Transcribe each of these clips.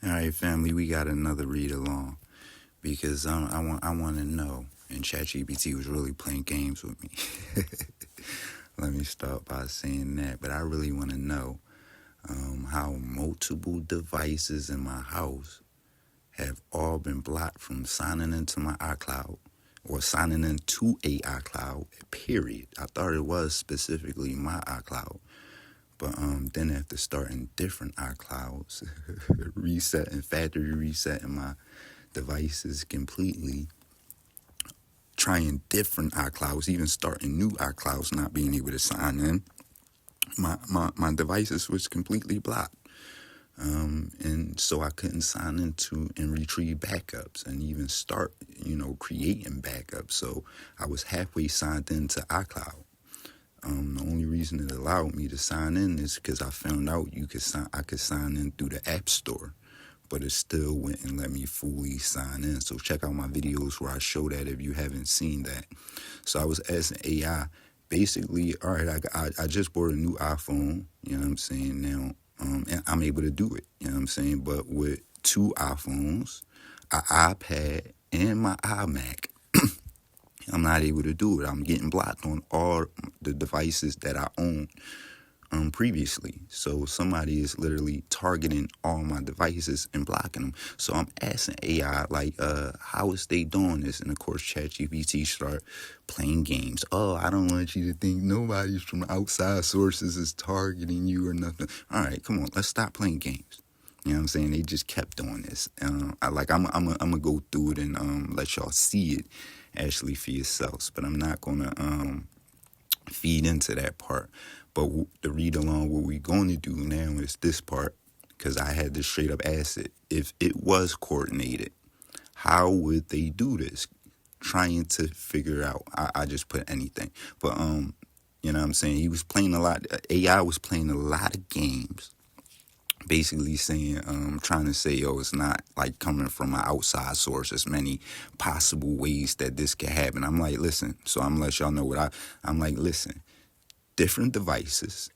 All right, family, we got another read along because I want to know. And ChatGPT was really playing games with me. Let me start by saying that. But I really want to know how multiple devices in my house have all been blocked from signing into my iCloud or signing into a iCloud. Period. I thought it was specifically my iCloud. But then after starting different iClouds, factory resetting my devices completely, trying different iClouds, even starting new iClouds, not being able to sign in, my devices was completely blocked. And so I couldn't sign into and retrieve backups and even start, creating backups. So I was halfway signed into iCloud. The only reason it allowed me to sign in is because I found out I could sign in through the App Store, but it still wouldn't let me fully sign in. So check out my videos where I show that if you haven't seen that. So I was asking AI, basically, all right, I just bought a new iPhone, you know what I'm saying, now, and I'm able to do it, you know what I'm saying, but with two iPhones, an iPad, and my iMac, I'm not able to do it. I'm getting blocked on all the devices that I own previously. So somebody is literally targeting all my devices and blocking them. So I'm asking AI, like, how is they doing this? And of course, ChatGPT start playing games. Oh, I don't want you to think nobody's from outside sources is targeting you or nothing. All right, come on, let's stop playing games. You know what I'm saying? They just kept doing this. I'm gonna go through it and let y'all see it actually for yourselves. But I'm not gonna feed into that part. But the read along, what we're going to do now is this part, because I had to straight up ask it. If it was coordinated, how would they do this? Trying to figure out. I just put anything. But you know what I'm saying? He was playing a lot. AI was playing a lot of games, basically saying, trying to say, oh, it's not like coming from an outside source. There's many possible ways that this could happen. I'm like, listen, so I'm gonna let y'all know I'm like, listen, different devices,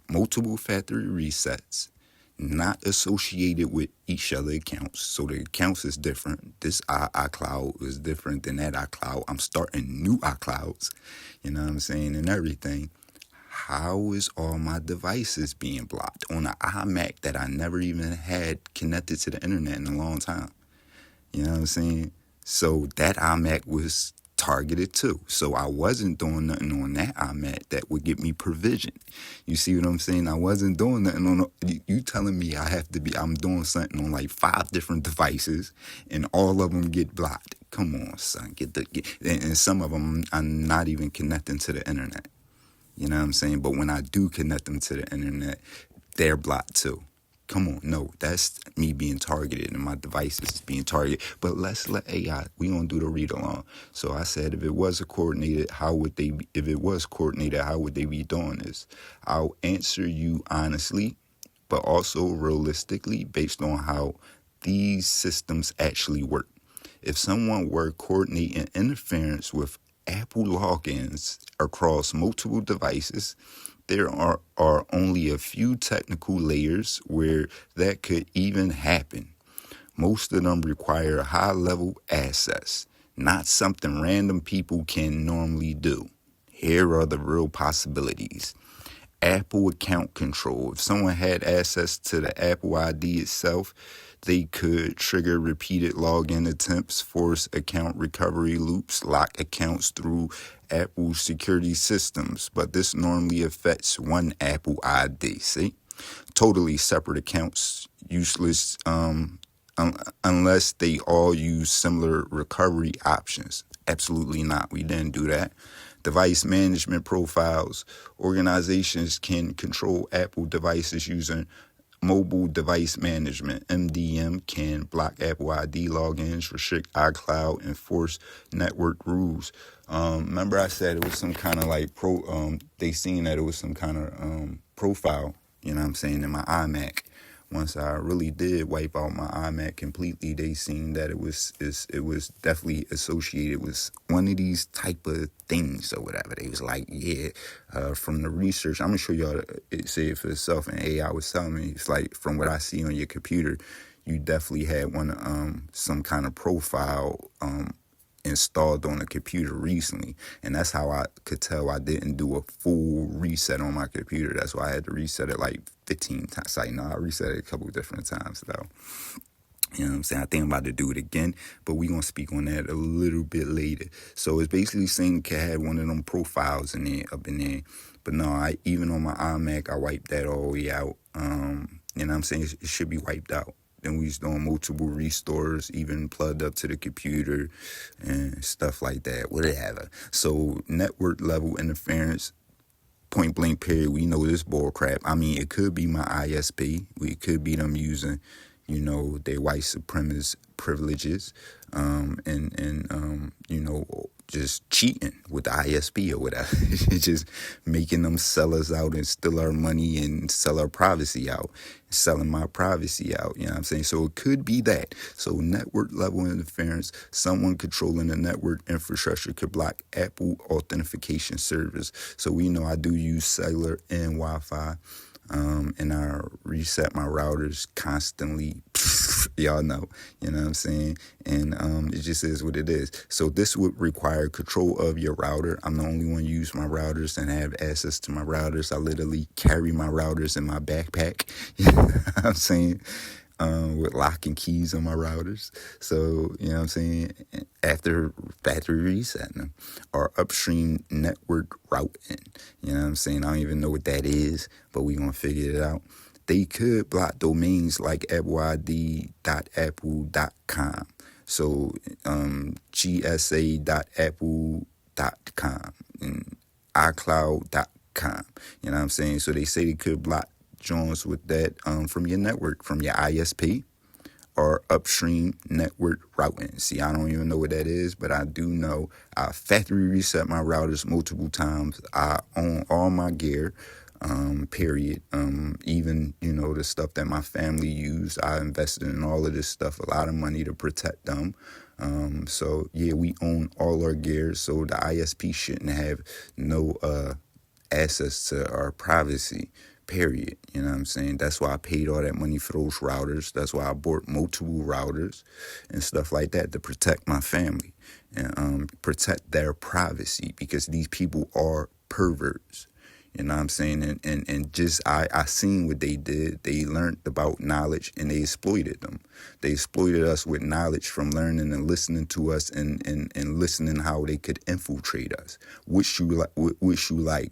multiple factory resets, not associated with each other accounts. So the accounts is different. This iCloud is different than that iCloud. I'm starting new iClouds, you know what I'm saying, and everything. How is all my devices being blocked on an iMac that I never even had connected to the internet in a long time? You know what I'm saying? So that iMac was targeted too. So I wasn't doing nothing on that iMac that would get me provisioned. You see what I'm saying? I wasn't doing nothing on you telling me I'm doing something on like 5 different devices and all of them get blocked. Come on, son. And some of them I'm not even connecting to the internet. You know what I'm saying? But when I do connect them to the internet, they're blocked too. Come on, no, that's me being targeted and my devices is being targeted. But let's let AI, we gonna do the read along. So I said, if it was coordinated, how would they be doing this? I'll answer you honestly, but also realistically based on how these systems actually work. If someone were coordinating interference with Apple logins across multiple devices, there are only a few technical layers where that could even happen. Most of them require high-level access, not something random people can normally do. Here are the real possibilities. Apple account control. If someone had access to the Apple ID itself, they could trigger repeated login attempts, force account recovery loops, lock accounts through Apple security systems. But this normally affects one Apple ID. See? Totally separate accounts, useless unless they all use similar recovery options. Absolutely not. We didn't do that. Device management profiles. Organizations can control Apple devices using mobile device management. MDM can block Apple ID logins, restrict iCloud, enforce network rules. Remember I said it was some kind of like they seen that it was some kind of profile, you know what I'm saying, in my iMac once I really did wipe out my iMac completely, they seen that it was definitely associated with one of these type of things or whatever. They was like, yeah, from the research, I'm gonna show y'all it say it for itself. And AI was telling me, it's like from what I see on your computer, you definitely had some kind of profile installed on a computer recently, and that's how I could tell I didn't do a full reset on my computer. That's why I had to reset it like 15 times. Like, no, I reset it a couple of different times though. You know what I'm saying? I think I'm about to do it again, but we're going to speak on that a little bit later. So it's basically saying the cat had one of them profiles in there, up in there. But no, even on my iMac, I wiped that all the way out. You know what I'm saying? It should be wiped out. Then we was doing multiple restores, even plugged up to the computer and stuff like that, whatever. So network level interference, point blank period, we know this bull crap. I mean, it could be my ISP. It could be them using, their white supremacist privileges, just cheating with the ISP or whatever. Just making them sell us out and steal our money and sell our privacy out, selling my privacy out. You know what I'm saying? So it could be that. So network level interference, someone controlling the network infrastructure could block Apple authentication service. So we know I do use cellular and Wi-Fi. And I reset my routers constantly. Y'all know, you know what I'm saying? And it just is what it is. So this would require control of your router. I'm the only one use my routers and have access to my routers. I literally carry my routers in my backpack. You know what I'm saying? With lock and keys on my routers. So, you know what I'm saying? After factory resetting them, or upstream network routing. You know what I'm saying? I don't even know what that is, but we're going to figure it out. They could block domains like appleyD.apple.com. So, gsa.apple.com and iCloud.com. You know what I'm saying? So they say they could block joins with that from your network, from your ISP or upstream network routing. See, I don't even know what that is, but I do know I factory reset my routers multiple times. I own all my gear, period. Even, the stuff that my family used, I invested in all of this stuff, a lot of money to protect them. So, yeah, we own all our gear, so the ISP shouldn't have no access to our privacy, period. You know what I'm saying? That's why I paid all that money for those routers. That's why I bought multiple routers and stuff like that to protect my family and protect their privacy, because these people are perverts. You know what I'm saying? And just I seen what they did. They learned about knowledge and they exploited them. They exploited us with knowledge from learning and listening to us and listening how they could infiltrate us. Which you like,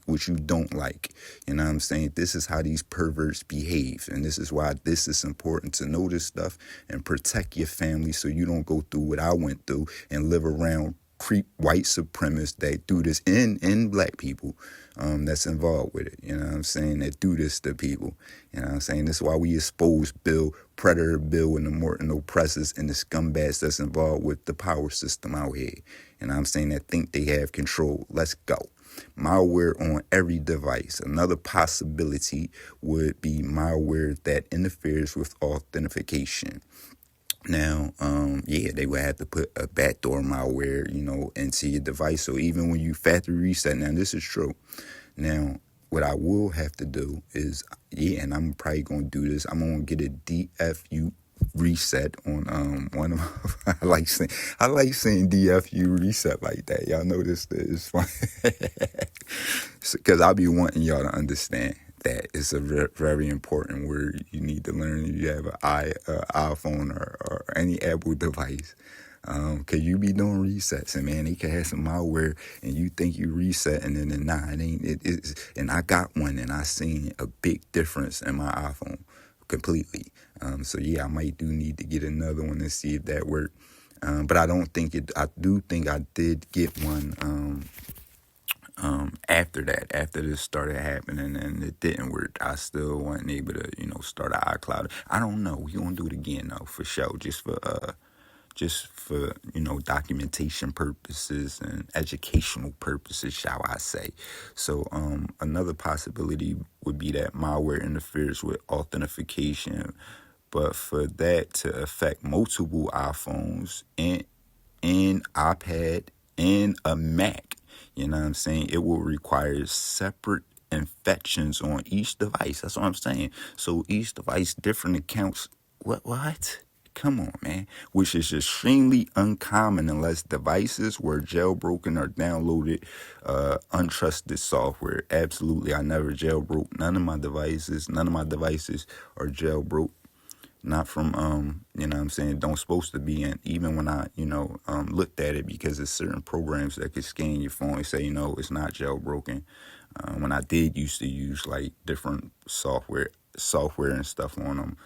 which you don't like. You know what I'm saying? This is how these perverts behave. And this is why this is important to know this stuff and protect your family so you don't go through what I went through and live around creep white supremacists that do this in black people that's involved with it. You know what I'm saying? That do this to people. You know what I'm saying? That's why we expose Bill, Predator Bill, and the Morton oppressors and the scumbags that's involved with the power system out here. You know what I'm saying? That think they have control. Let's go. Malware on every device. Another possibility would be malware that interferes with authentication. Now, they would have to put a backdoor malware, into your device. So even when you factory reset, now this is true. Now, what I will have to do is, and I'm probably going to do this, I'm going to get a DFU reset on one of my, I like saying DFU reset like that. Y'all know this is fun. Because I'll be wanting y'all to understand that it's a very important word you need to learn if you have an iPhone or any Apple device. Cause you be doing resets and man, they can have some malware and you think you reset and then it ain't. It's, and I got one and I seen a big difference in my iPhone completely. So yeah, I might do need to get another one and see if that worked. But I don't think it. I do think I did get one. After this started happening and it didn't work, I still wasn't able to, start an iCloud. I don't know. We gonna do it again though, for sure. Just for just for, documentation purposes and educational purposes, shall I say. So another possibility would be that malware interferes with authentication, but for that to affect multiple iPhones and iPad and a Mac, you know what I'm saying, it will require separate infections on each device. That's what I'm saying. So each device, different accounts. What? Come on, man. Which is extremely uncommon unless devices were jailbroken or downloaded untrusted software. Absolutely, I never jailbroke none of my devices. None of my devices are jailbroke. Not from, what I'm saying, don't supposed to be in. Even when I, looked at it, because there's certain programs that could scan your phone and say, it's not jailbroken. When I did used to use like different software and stuff on them,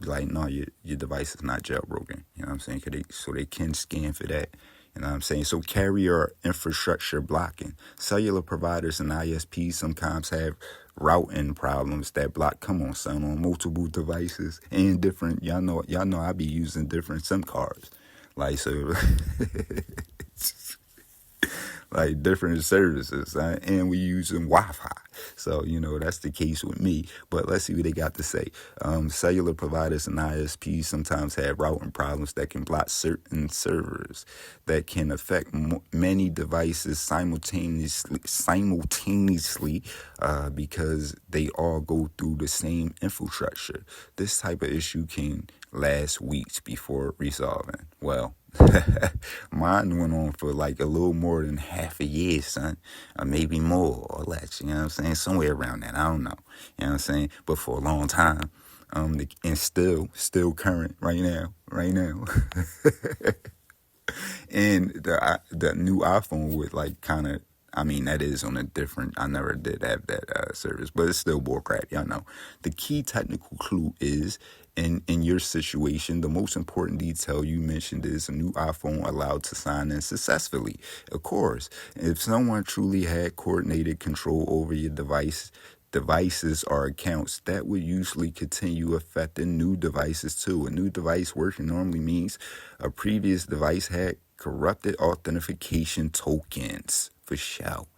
like, no, your device is not jailbroken. You know what I'm saying? So they can scan for that. You know what I'm saying? So carrier infrastructure blocking. Cellular providers and ISPs sometimes have routing problems that block, come on, son, on multiple devices and different, y'all know I be using different SIM cards. Like, so like different services, and we using Wi-Fi. So, that's the case with me. But let's see what they got to say. Cellular providers and ISPs sometimes have routing problems that can block certain servers that can affect many devices simultaneously, because they all go through the same infrastructure. This type of issue can last weeks before resolving. Well, mine went on for like a little more than half a year, son, or maybe more or less, you know what I'm saying? Somewhere around that, I don't know, you know what I'm saying? But for a long time, and still current right now. And the new iPhone would like kind of, that is on a different, I never did have that service, but it's still bull crap, y'all know. The key technical clue is, in your situation, the most important detail you mentioned is a new iPhone allowed to sign in successfully. Of course, if someone truly had coordinated control over your devices or accounts, that would usually continue affecting new devices too. A new device working normally means a previous device had corrupted authentication tokens, for sure.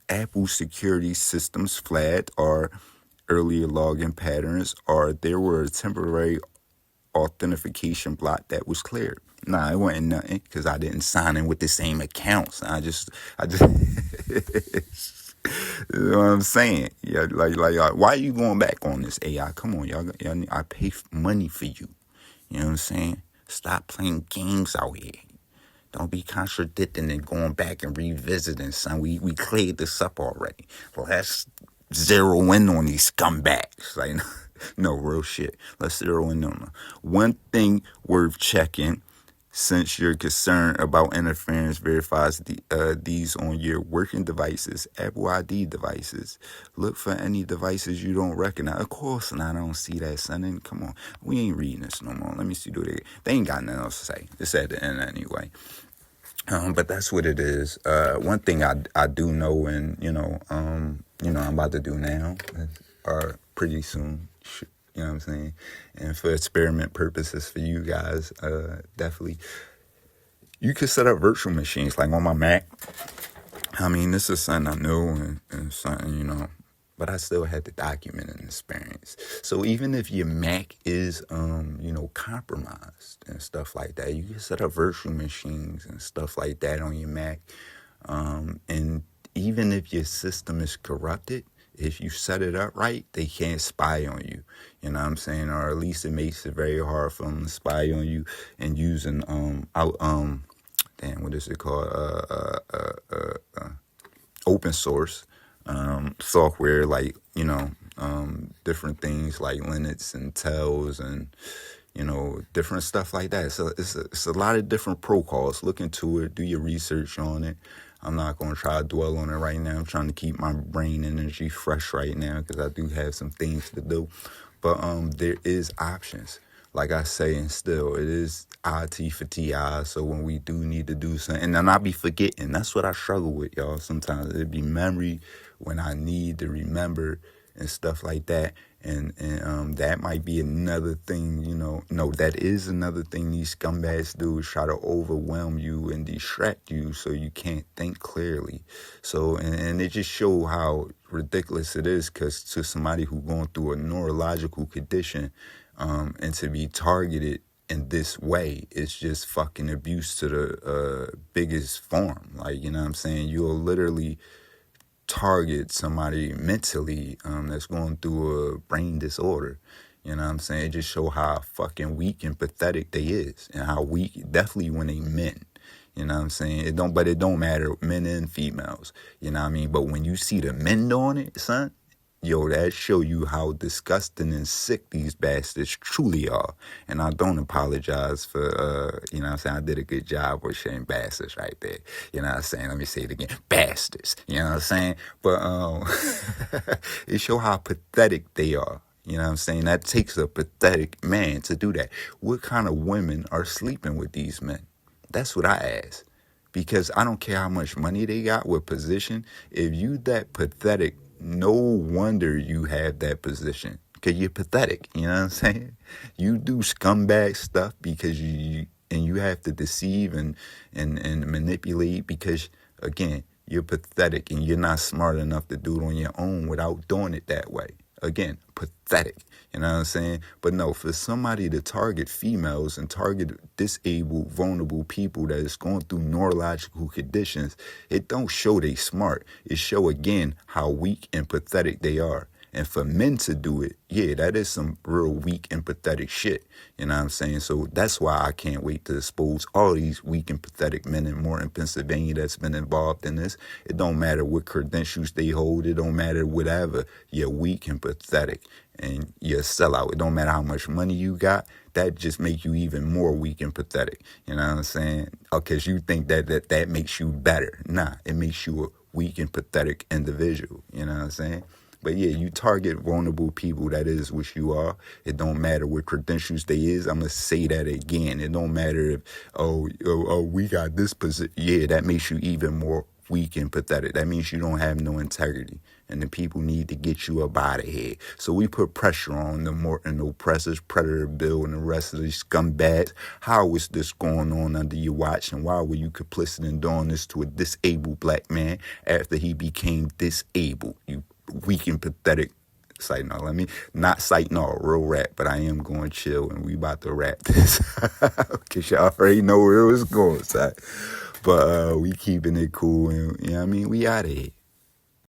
Apple security systems flagged or earlier login patterns, or there were a temporary authentication block that was cleared. Nah, it wasn't nothing, because I didn't sign in with the same accounts. I just you know what I'm saying? Yeah, like, why are you going back on this AI? Come on, y'all, I pay money for you. You know what I'm saying? Stop playing games out here. Don't be contradicting and going back and revisiting, son. We cleared this up already. Let's zero in on these scumbags. Like, no, real shit. Let's zero in on them. One thing worth checking, since you're concerned about interference, verifies these on your working devices, Apple ID devices. Look for any devices you don't recognize. Of course, and I don't see that, son. And come on, we ain't reading this no more. Let me see. They ain't got nothing else to say. It's at the end anyway. But that's what it is. One thing I do know, and I'm about to do now, or pretty soon. You know what I'm saying? And for experiment purposes for you guys, definitely, you could set up virtual machines like on my Mac. This is something I know and something, but I still had to document an experience. So even if your Mac is, compromised and stuff like that, you can set up virtual machines and stuff like that on your Mac. And even if your system is corrupted, if you set it up right, they can't spy on you. You know what I'm saying? Or at least it makes it very hard for them to spy on you and using what is it called? Open source software, like different things like Linux and Tails and different stuff like that. So it's a lot of different protocols. Look into it, do your research on it. I'm not going to try to dwell on it right now. I'm trying to keep my brain energy fresh right now because I do have some things to do. But there is options. Like I say, and still, it is IT for TI. So when we do need to do something, and then I be forgetting. That's what I struggle with, y'all. Sometimes it be memory when I need to remember and stuff like that. And that might be another thing, no, that is another thing these scumbags do, is try to overwhelm you and distract you so you can't think clearly. So, and it just show how ridiculous it is, because to somebody who going through a neurological condition, and to be targeted in this way, it's just fucking abuse to the biggest form. Like, you know what I'm saying? You'll literally target somebody mentally that's going through a brain disorder. You know what I'm saying? It just show how fucking weak and pathetic they is, and how weak, definitely when they men. You know what I'm saying? But it don't matter, men and females. You know what I mean? But when you see the men doing it, son, yo, that show you how disgusting and sick these bastards truly are. And I don't apologize for, you know what I'm saying? I did a good job with saying bastards right there. You know what I'm saying? Let me say it again. Bastards. You know what I'm saying? But it show how pathetic they are. You know what I'm saying? That takes a pathetic man to do that. What kind of women are sleeping with these men? That's what I ask. Because I don't care how much money they got, what position. If you that pathetic, no wonder you have that position. Because you're pathetic. You know what I'm saying? You do scumbag stuff because you have to deceive and manipulate because, again, you're pathetic and you're not smart enough to do it on your own without doing it that way. Again, pathetic. You know what I'm saying? But no, for somebody to target females and target disabled, vulnerable people that is going through neurological conditions, it don't show they smart. It show, again, how weak and pathetic they are. And for men to do it, yeah, that is some real weak and pathetic shit. You know what I'm saying? So that's why I can't wait to expose all these weak and pathetic men and more in Pennsylvania that's been involved in this. It don't matter what credentials they hold. It don't matter whatever. You're weak and pathetic and you're a sellout. It don't matter how much money you got. That just makes you even more weak and pathetic. You know what I'm saying? Because you think that makes you better. Nah, it makes you a weak and pathetic individual. You know what I'm saying? But yeah, you target vulnerable people. That is what you are. It don't matter what credentials they is. I'm going to say that again. It don't matter if, we got this position. Yeah, that makes you even more weak and pathetic. That means you don't have no integrity. And the people need to get you up out of here. So we put pressure on the Morton oppressors, Predator Bill, and the rest of these scumbags. How is this going on under your watch? And why were you complicit in doing this to a disabled black man after he became disabled? You weak and pathetic. Sight no, let me not sight no, real rap, but I am going chill and we about to wrap this. Cause y'all already know where it was going, side. But we keeping it cool and you know what I mean? We out of here.